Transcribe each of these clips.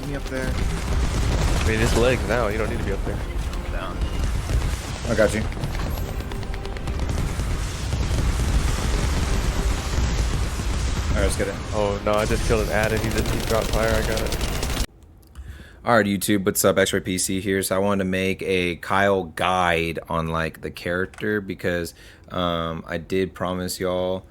me up there. I mean, it's legs now. You don't need to be up there. Down. I got you. Alright, let's get it. Oh no, I just killed an ad and he dropped fire. I got it. Alright, YouTube, what's up? Xraypc here. So I wanted to make a Kyle guide on like the character because I did promise y'all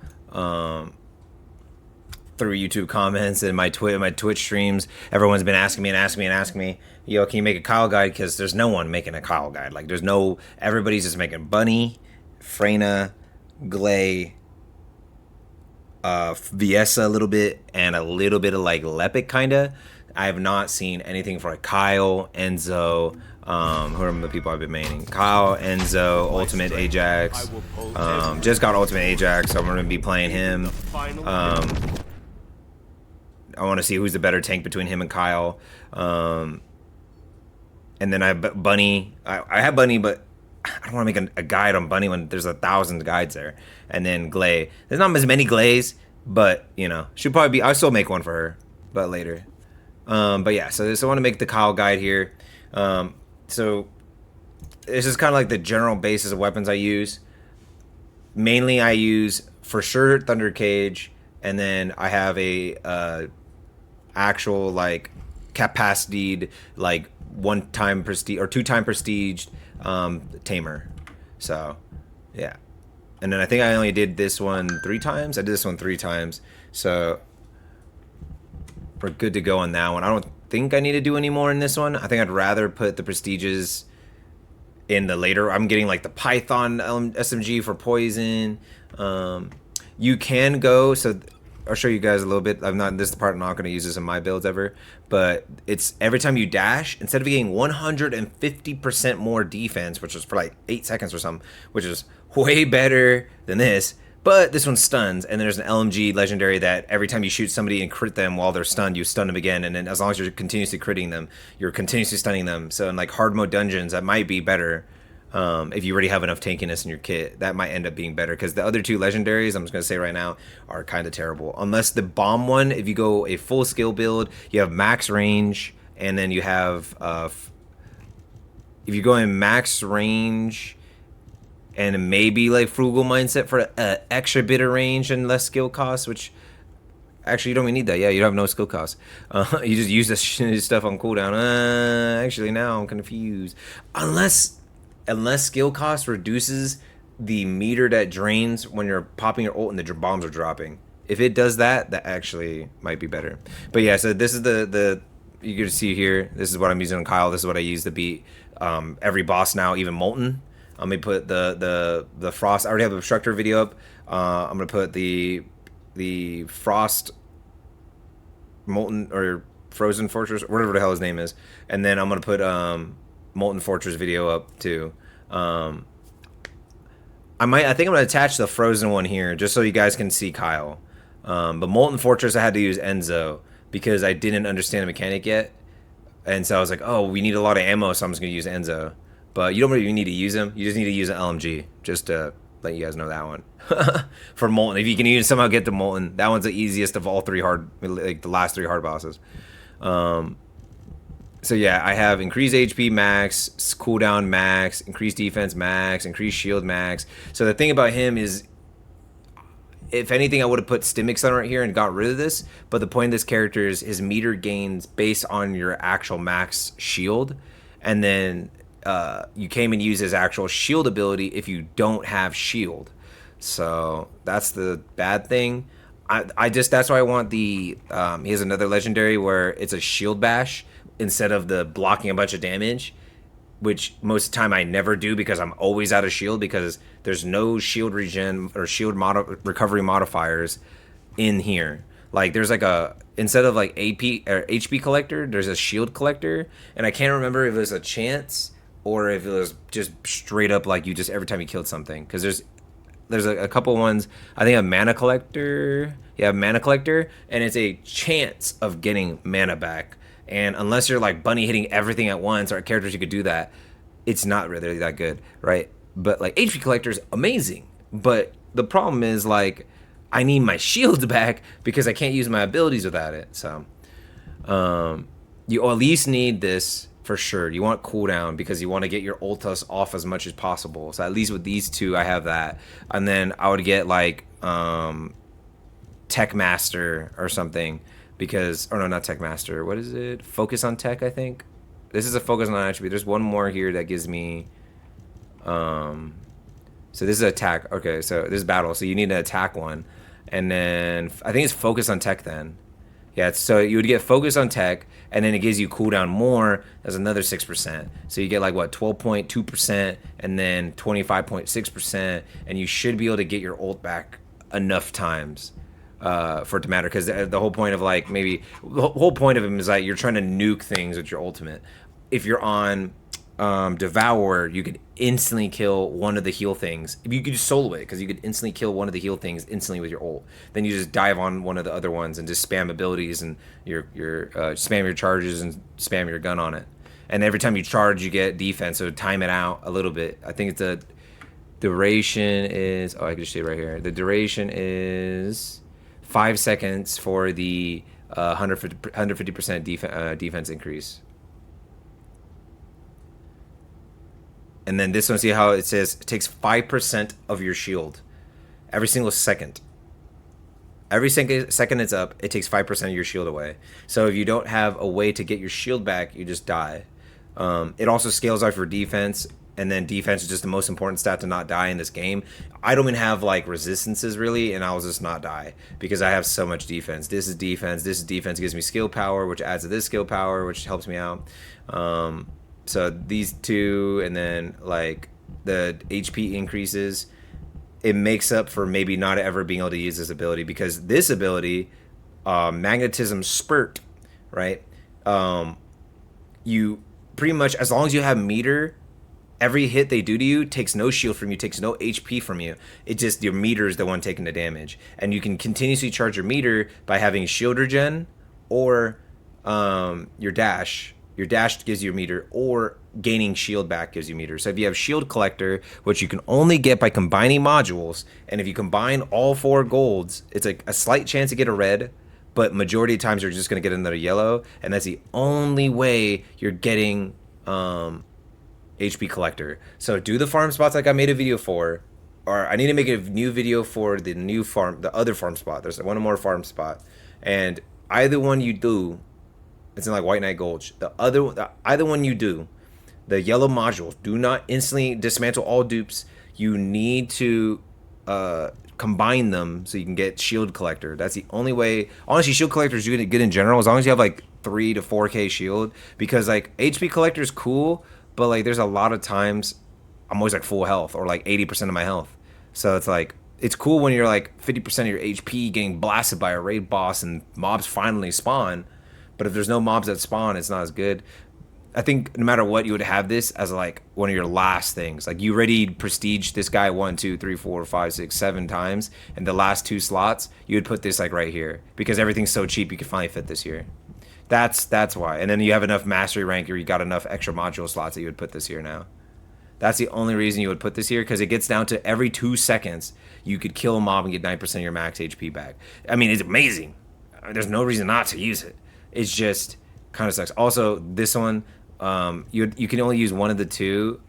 through YouTube comments and my Twitch streams, everyone's been asking me, yo, can you make a Kyle guide? Because there's no one making a Kyle guide. Like there's no, everybody's just making Bunny, Freyna, Glay, Viessa a little bit, and a little bit of like Lepic kinda. I have not seen anything for like Kyle, Enzo, who are the people I've been maining? Kyle, Enzo, Ultimate Ajax. Just got Ultimate Ajax, so I'm gonna be playing him. I want to see who's the better tank between him and Kyle. And then I have Bunny. I have Bunny, but I don't want to make a guide on Bunny when there's 1,000 guides there. And then Glay. There's not as many Glays, but you know, should probably be. I'll still make one for her, but later. But yeah, so I want to make the Kyle guide here. So this is kind of like the general basis of weapons I use. Mainly, I use for sure Thunder Cage, and then I have a actual like capacitied like 1-time prestige or 2-time prestiged tamer. So yeah, and then I think I only did this one 3 times. I did this one 3 times, so we're good to go on that one. I don't think I need to do any more in this one. I think I'd rather put the prestiges in the later. I'm getting like the Python SMG for poison. You can go, so I'll show you guys a little bit. This part I'm not going to use this in my builds ever, but it's every time you dash, instead of getting 150% more defense, which is for like 8 seconds or something, which is way better than this, but this one stuns, and there's an LMG legendary that every time you shoot somebody and crit them while they're stunned, you stun them again, and then as long as you're continuously critting them, you're continuously stunning them. So in like hard mode dungeons, that might be better. If you already have enough tankiness in your kit, that might end up being better, because the other 2 legendaries, I'm just going to say right now, are kind of terrible. Unless the bomb one, if you go a full skill build, you have max range, and then you have, if you go in max range, and maybe like frugal mindset for an extra bit of range and less skill cost, which actually you don't even need that. Yeah, you don't have no skill cost. You just use this stuff on cooldown. Actually, now I'm confused. Unless skill cost reduces the meter that drains when you're popping your ult and the bombs are dropping. If it does that, that actually might be better. But yeah, so this is the you can see here. This is what I'm using on Kyle. This is what I use to beat every boss now, even Molten. I'm gonna put the Frost. I already have the Obstructor video up. I'm gonna put the Frost Molten or Frozen Fortress, whatever the hell his name is, and then I'm gonna put Molten Fortress video up too. I think I'm gonna attach the Frozen one here just so you guys can see Kyle. But Molten Fortress I had to use Enzo because I didn't understand the mechanic yet, and so I was like, oh, we need a lot of ammo, so I'm just gonna use Enzo. But you don't really need to use him. You just need to use an LMG just to let you guys know that one. For Molten, if you can even somehow get to Molten, that one's the easiest of all 3 hard, like the last 3 hard bosses. So yeah, I have increased HP max, cooldown max, increased defense max, increased shield max. So the thing about him is, if anything, I would have put Stimmix on right here and got rid of this. But the point of this character is his meter gains based on your actual max shield. And then you came and use his actual shield ability if you don't have shield. So that's the bad thing. That's why I want the, he has another legendary where it's a shield bash instead of the blocking a bunch of damage, which most of the time I never do because I'm always out of shield because there's no shield regen or shield recovery modifiers in here. Like there's like instead of like AP or HP collector, there's a shield collector, and I can't remember if it was a chance or if it was just straight up like you just every time you killed something, because there's a couple ones. I think a mana collector. Yeah, mana collector, and it's a chance of getting mana back. And unless you're like Bunny hitting everything at once, or characters you could do that, it's not really that good, right? But like HP collector is amazing. But the problem is like I need my shields back because I can't use my abilities without it. So You at least need this for sure. You want cooldown because you want to get your ultas off as much as possible. So at least with these two, I have that. And then I would get like Tech Master or something because, or no, not Tech Master. What is it? Focus on Tech, I think. This is a focus on attribute. There's one more here that gives me. So this is attack. Okay, so this is battle. So you need to attack one, and then I think it's focus on Tech then. Yeah, so you would get focus on tech, and then it gives you cooldown more. That's another 6%. So you get like what 12.2%, and then 25.6%, and you should be able to get your ult back enough times for it to matter. Because the whole point of like maybe the whole point of him is like you're trying to nuke things with your ultimate. If you're on Devour, you could instantly kill one of the heal things. If you could just solo it, because you could instantly kill one of the heal things instantly with your ult. Then you just dive on one of the other ones and just spam abilities and your spam your charges and spam your gun on it. And every time you charge, you get defense. So time it out a little bit. I think it's the duration is. Oh, I can just see it right here. The duration is 5 seconds for the 150% defense increase. And then this one, see how it says it takes 5% of your shield every single second. Every second it's up, it takes 5% of your shield away. So if you don't have a way to get your shield back, you just die. It also scales off your defense, and then defense is just the most important stat to not die in this game. I don't even have like resistances really, and I'll just not die because I have so much defense. This is defense. This is defense. It gives me skill power, which adds to this skill power, which helps me out. So these two, and then like the HP increases, it makes up for maybe not ever being able to use this ability, because this ability, magnetism spurt, right? You pretty much, as long as you have meter, every hit they do to you takes no shield from you, takes no HP from you. It just, your meter is the one taking the damage. And you can continuously charge your meter by having shield regen or your dash. Your dash gives you a meter, or gaining shield back gives you meter. So if you have shield collector, which you can only get by combining modules, and if you combine all 4 golds, it's like a slight chance to get a red, but majority of times you're just going to get another yellow, and that's the only way you're getting HP collector. So do the farm spots like I made a video for, or I need to make a new video for the new farm, the other farm spot. There's one more farm spot, and either one you do, it's in like White Knight Gulch. Either one you do, the yellow modules do not instantly dismantle all dupes. You need to combine them so you can get shield collector. That's the only way. Honestly, shield collector is good in general, as long as you have like 3 to 4k shield, because like HP collector is cool, but like there's a lot of times I'm always like full health or like 80% of my health. So it's like, it's cool when you're like 50% of your HP getting blasted by a raid boss and mobs finally spawn. But if there's no mobs that spawn, it's not as good. I think no matter what, you would have this as like one of your last things. Like you already prestige this guy 1, 2, 3, 4, 5, 6, 7 times, and the last 2 slots, you would put this like right here, because everything's so cheap you can finally fit this here. That's why. And then you have enough mastery rank, or you got enough extra module slots that you would put this here now. That's the only reason you would put this here, because it gets down to every 2 seconds you could kill a mob and get 9% of your max HP back. I mean, it's amazing. There's no reason not to use it. It's just kind of sucks. Also, this one, you can only use one of the 2.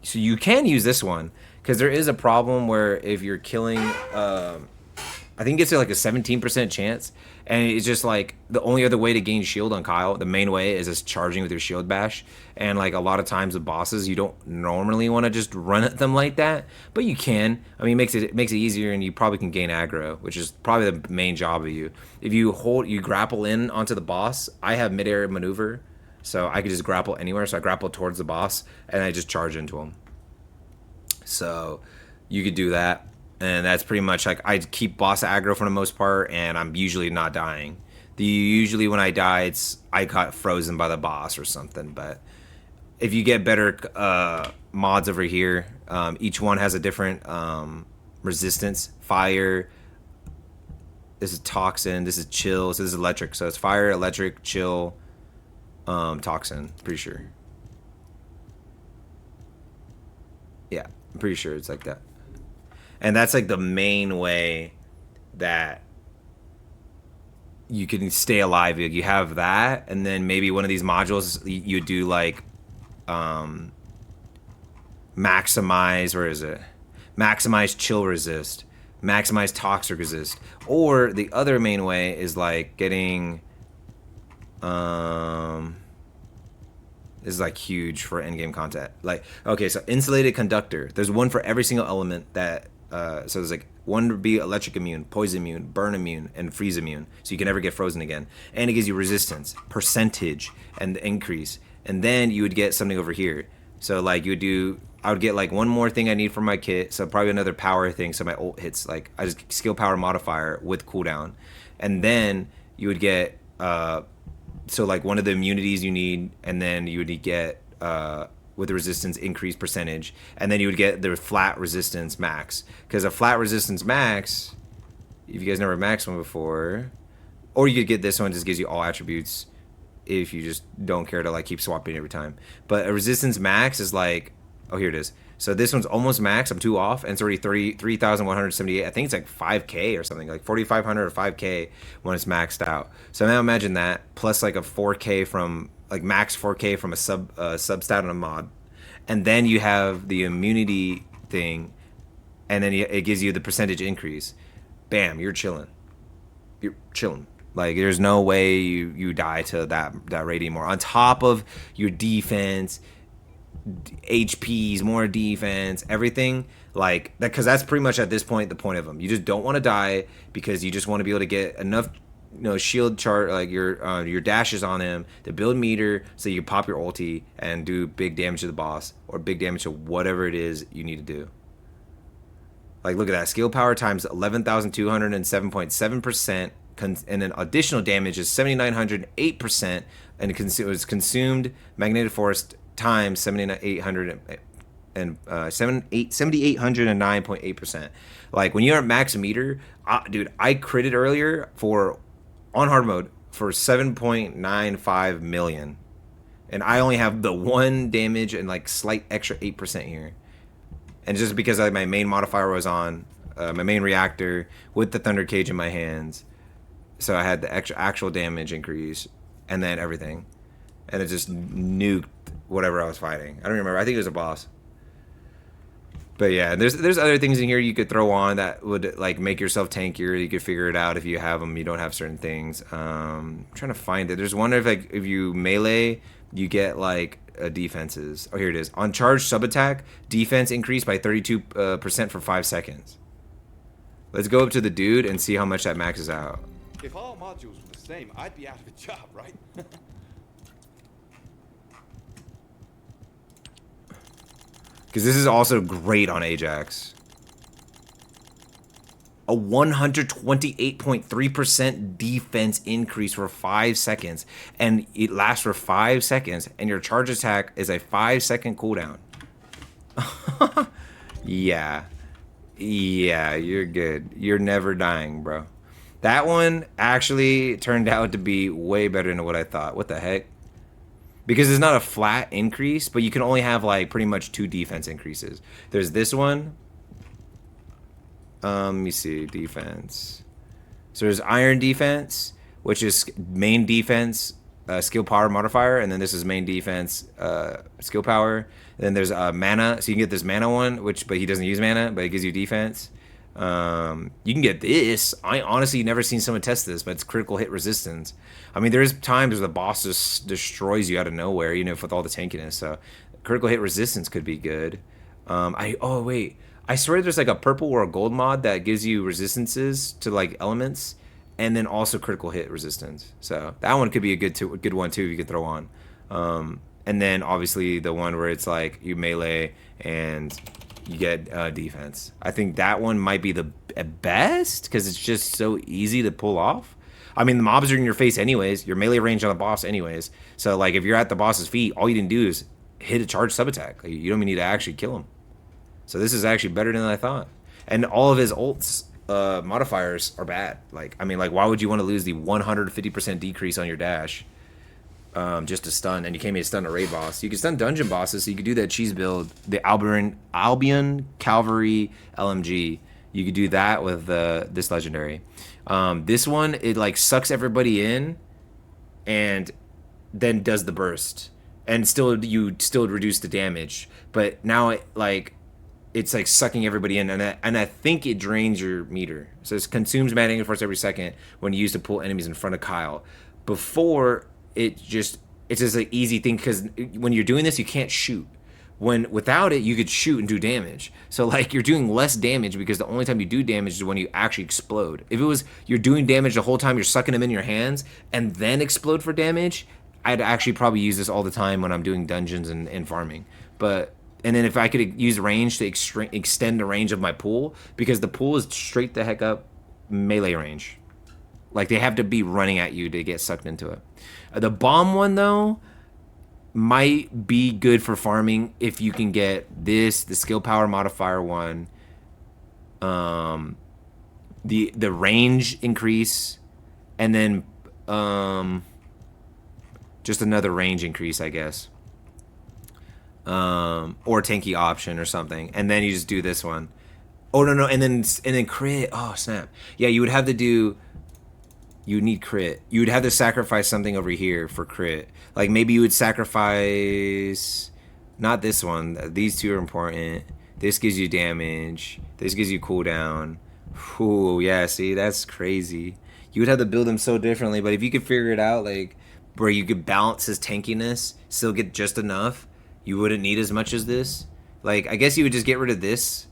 So you can use this one, because there is a problem where if you're killing, I think it's like a 17% chance, and it's just like the only other way to gain shield on Kyle, the main way, is just charging with your shield bash. And like a lot of times with bosses, you don't normally want to just run at them like that, but you can. I mean, it makes it easier, and you probably can gain aggro, which is probably the main job of you. If you grapple in onto the boss, I have mid-air maneuver, so I could just grapple anywhere. So I grapple towards the boss, and I just charge into him. So you could do that. And that's pretty much like, I keep boss aggro for the most part, and I'm usually not dying. Usually when I die, I got frozen by the boss or something. But if you get better mods over here, each one has a different resistance. Fire, this is toxin, this is chill, so this is electric. So it's fire, electric, chill, toxin, pretty sure. Yeah, I'm pretty sure it's like that. And that's like the main way that you can stay alive. You have that, and then maybe one of these modules you do like maximize, where is it? Maximize chill resist, maximize toxic resist, or the other main way is like getting is like huge for endgame content. Like, okay, so insulated conductor. There's one for every single element that so there's like one to be electric immune, poison immune, burn immune, and freeze immune, so you can never get frozen again. And it gives you resistance, percentage, and increase. And then you would get something over here. So like you would do, I would get like one more thing I need for my kit, so probably another power thing, so my ult hits like I just skill power modifier with cooldown. And then you would get so like one of the immunities you need, and then you would get with the resistance increase percentage, and then you would get the flat resistance max, because a flat resistance max, if you guys never maxed one before, or you could get this one, just gives you all attributes if you just don't care to like keep swapping every time. But a resistance max is like, oh, here it is. So this one's almost max. I'm 2 off, and it's already 3,178. I think it's like 5K or something, like 4,500 or 5K when it's maxed out. So now imagine that plus like a 4K from like max 4K from a substat on a mod, and then you have the immunity thing, and then it gives you the percentage increase. Bam, you're chilling. You're chilling. Like there's no way you die to that rate anymore. On top of your defense, HPs, more defense, everything like that, because that's pretty much at this point the point of them. You just don't want to die because you just want to be able to get enough, shield chart, like your dashes on him, the build meter, so you pop your ulti and do big damage to the boss or big damage to whatever it is you need to do. Like look at that, skill power times 11,207.7%, and then additional damage is 7,908%, and it was consumed magnetic force times 7,800 and 7,809.8%. Like when you're at max meter, dude, I critted earlier for on hard mode for 7.95 million, and I only have the 1 damage and like slight extra 8% here, and just because like my main modifier was on my main reactor with the thunder cage in my hands, so I had the extra actual damage increase and then everything, and it just nuked whatever I was fighting. I don't remember. I think it was a boss. But yeah, there's other things in here you could throw on that would like make yourself tankier. You could figure it out if you have them. You don't have certain things. I'm trying to find it. There's one if you melee, you get like defenses. Oh, here it is. On charge sub attack, defense increased by 32% for 5 seconds. Let's go up to the dude and see how much that maxes out. If all modules were the same, I'd be out of a job, right? Because this is also great on Ajax. A 128.3% defense increase for 5 seconds. And it lasts for 5 seconds. And your charge attack is a 5-second cooldown. Yeah. Yeah, you're good. You're never dying, bro. That one actually turned out to be way better than what I thought. What the heck? Because it's not a flat increase, but you can only have like pretty much 2 defense increases. There's this one. Let me see, defense. So there's iron defense, which is main defense, skill power modifier, and then this is main defense, skill power. And then there's mana, so you can get this mana one, but he doesn't use mana, but it gives you defense. You can get this. I honestly never seen someone test this, but it's critical hit resistance. I mean, there's times where the boss just destroys you out of nowhere, with all the tankiness. So critical hit resistance could be good. Oh wait, I swear there's like a purple or a gold mod that gives you resistances to like elements, and then also critical hit resistance. So that one could be a good one too. You could throw on. And then obviously the one where it's like you melee and you get defense. I think that one might be the best because it's just so easy to pull off. I mean, the mobs are in your face anyways. Your melee range on the boss anyways. So like if you're at the boss's feet, all you need to do is hit a charge sub attack. Like, you don't even need to actually kill him. So this is actually better than I thought. And all of his ults modifiers are bad. Like, I mean, like why would you want to lose the 150% decrease on your dash just to stun? And you can't even stun a raid boss. You can stun dungeon bosses, so you could do that cheese build, the Albion Cavalry LMG. You could do that with this legendary. This one, it like sucks everybody in and then does the burst. And still you still reduce the damage. But now it's like sucking everybody in, and I think it drains your meter. So it consumes mana force every second when used to pull enemies in front of Kyle. Before it's just an easy thing because when you're doing this you can't shoot. When without it you could shoot and do damage. So like you're doing less damage because the only time you do damage is when you actually explode. If it was you're doing damage the whole time, you're sucking them in your hands and then explode for damage, I'd actually probably use this all the time when I'm doing dungeons and farming. And then if I could use range to extend the range of my pool, because the pool is straight the heck up melee range. Like they have to be running at you to get sucked into it. The bomb one though might be good for farming if you can get this, the skill power modifier one, the range increase, and then just another range increase, I guess. Or tanky option or something, and then you just do this one. Oh no, and then crit. Oh snap! Yeah, you would have to do. You would need crit. You would have to sacrifice something over here for crit. Like maybe you would sacrifice. Not this one. These two are important. This gives you damage. This gives you cooldown. Ooh, yeah. See, that's crazy. You would have to build them so differently. But if you could figure it out, like where you could balance his tankiness, still get just enough. You wouldn't need as much as this. Like, I guess you would just get rid of this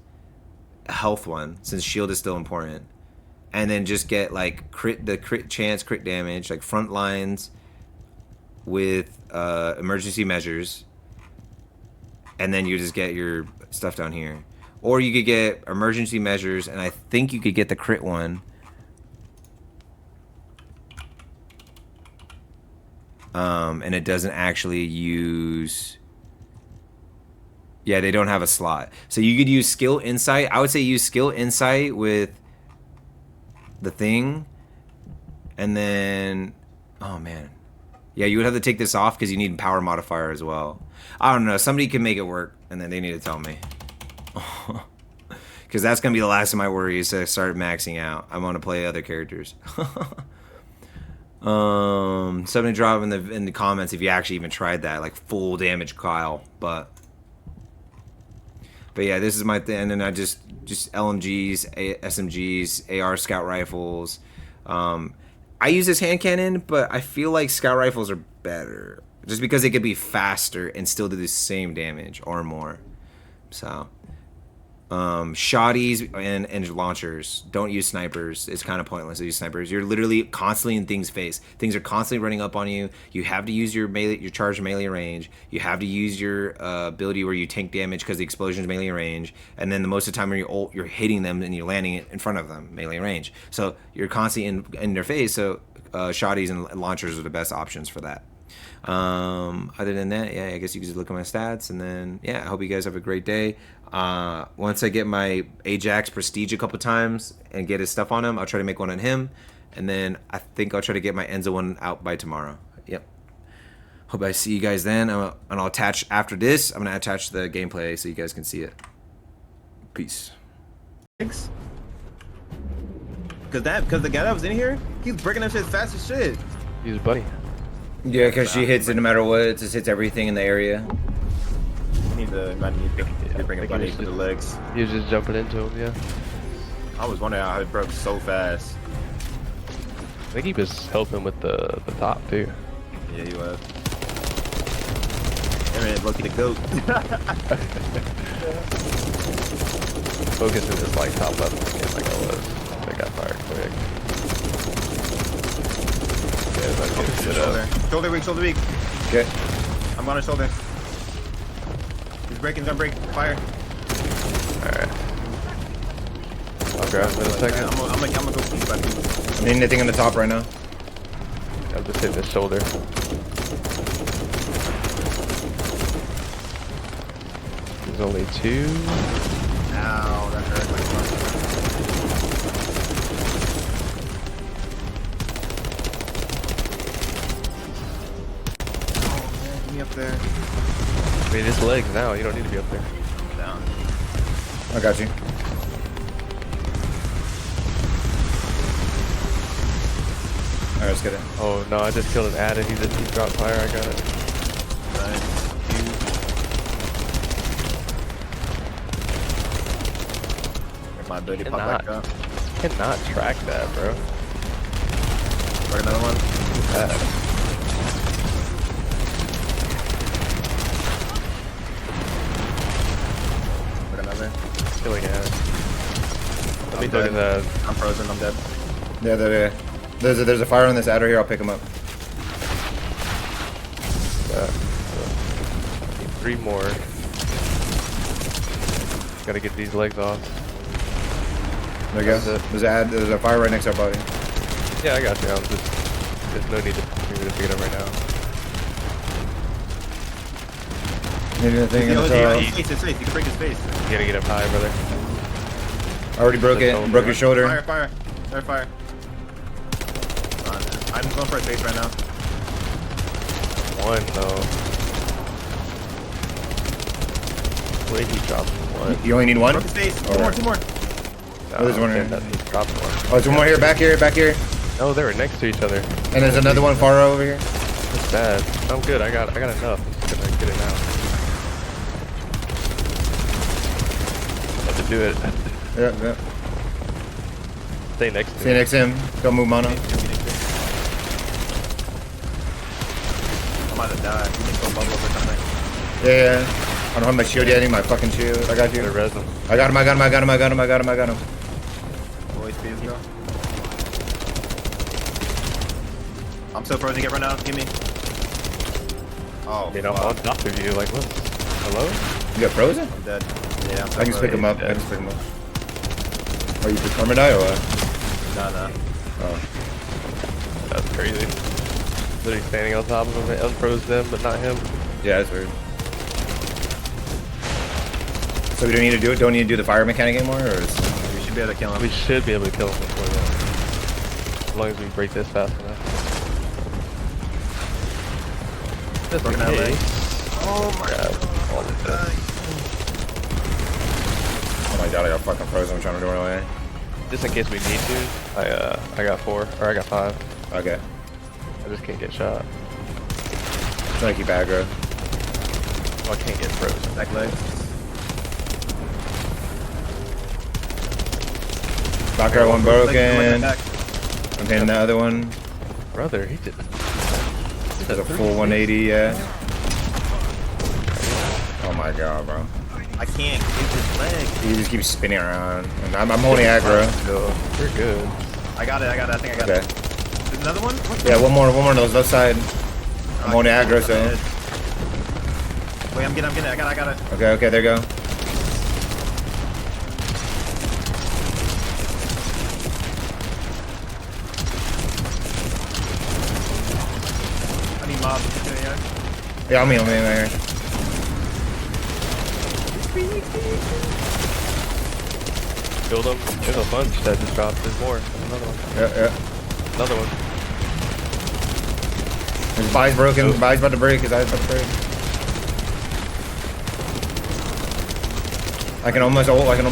health one, since shield is still important. And then just get, like, crit chance, crit damage, like, front lines with emergency measures. And then you just get your stuff down here. Or you could get emergency measures, and I think you could get the crit one. And it doesn't actually use... Yeah, they don't have a slot. So you could use skill insight. I would say use skill insight with the thing. And then, oh man. Yeah, you would have to take this off because you need power modifier as well. I don't know. Somebody can make it work and then they need to tell me. Because that's going to be the last of my worries to start maxing out. I want to play other characters. Somebody drop in the comments if you actually even tried that. Like full damage Kyle. But yeah, this is my thing. And then I just LMGs, SMGs, AR scout rifles. I use this hand cannon, but I feel like scout rifles are better. Just because they could be faster and still do the same damage or more. So, shotties and launchers. Don't use snipers. It's kind of pointless to use snipers. You're literally constantly in things' face. Things are constantly running up on you. You have to use your charged melee range. You have to use your ability where you tank damage because the explosion is melee range. And then the most of the time when you're hitting them and you're landing it in front of them, melee range. So you're constantly in their face. So shotties and launchers are the best options for that. Other than that, yeah, I guess you can just look at my stats, and then yeah, I hope you guys have a great day. Once I get my Ajax prestige a couple times and get his stuff on him, I'll try to make one on him, and then I think I'll try to get my Enzo one out by tomorrow. Yep. Hope I see you guys then, and I'll attach after this. I'm gonna attach the gameplay so you guys can see it. Peace. Thanks. Cause the guy that was in here, he's breaking that shit fast as shit. He's buddy. Yeah, because she hits it no matter what. It just hits everything in the area. Might need to bring a buddy for the legs. He was just jumping into him, yeah. I was wondering how it broke so fast. I think he was helping with the top too. Yeah, he was. I mean, lucky to goat. Focus is just like top left again, like I was. I got fired quick. Shoulder weak. Okay. I'm on his shoulder. He's breaking, he's gonna break. Fire. Alright. I'll grab him in a second. I'm gonna go piece by piece. I need anything on the top right now. I'm just hitting his shoulder. There's only two. Ow, that hurt my fuck. Up there. I mean, it's legs now. You don't need to be up there. Down. I got you. Alright, let's get it. Oh no, I just killed an adder. He dropped fire. I got it. Nice. Get my ability pop back up. Cannot track that, bro. Break another one. Break another. Killing adder. Let me I'm throw dead. the. I'm frozen. I'm dead. Yeah, there's a fire on this adder here. I'll pick him up. Need 3 more. Gotta get these legs off. There you go. There's a fire right next to our body. Yeah, I got you. There's no need for me to pick it up right now. Maybe the thing in the It's tail. safe. It's safe. You can break his face. You gotta get up high, brother. I already broke it. Broke your shoulder. Fire. Fire. Fire. I'm going for a face right now. One though. Wait, he dropped one. You only need one? Broke his face. Alright. Two more. Oh, there's one here. He dropped one. Oh, there's one more here. Back here. No, they were next to each other. And there's another one far over here. That's bad. I'm good. I got enough. I'm just gonna get it now. About to do it. Yeah. Stay next to Stay next to him. Don't move mono. I'm about to die. You can go bubbles or something. Yeah. I don't have my shield yet. I need my fucking shield. I got you. Gotta res him. I got him. Boys, please go. I'm so frozen. Get run out. Give me. Oh, You know, on top of you. Like, what? Hello? You got frozen? I'm dead. Yeah, I'm so I can just pick him up. dead. Are you perma die or what? Nah. Oh. That's crazy. Literally standing on top of him and unfroze them, but not him. Yeah, that's weird. So we don't need to do it? Don't need to do the fire mechanic anymore? Or is... We should be able to kill him. We should be able to kill him before that. As long as we break this fast enough. Just in Broken that leg. case. Oh my god. All of this. Oh my god, I got fucking frozen. I'm trying to do it away. Just in case we need to, I got 4, or I got 5. Okay. I just can't get shot. Trying to keep aggro. Oh, I can't get frozen. Back leg. Backer one broken. Back. I'm hitting the other one. Brother, he did. There's a full 180, yeah. Oh my god, bro. I can't get his leg. He just keeps spinning around. And I'm holding aggro. We're good. I got it. I think I got Okay. it. There's another one? Yeah, one more on those left side. I'm holding aggro, so. Wait, I'm getting it. I got it. Okay, there you go. I need mob. Yeah, I'm in right here. Killed him. There's a bunch that just dropped. There's more. There's another one. Yeah. Another one. His body's broken. His body's about to break. His eye's about to break. I can almost hold here.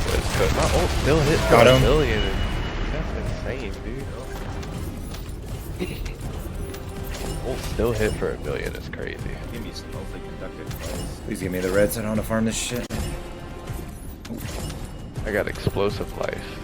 Let's go. My ult still hit for Got a him. million. That's insane, dude. Ult still hit for a million. It's crazy. Give me snowflake conductor. Please give me the reds. I don't want to farm this shit. I got explosive life.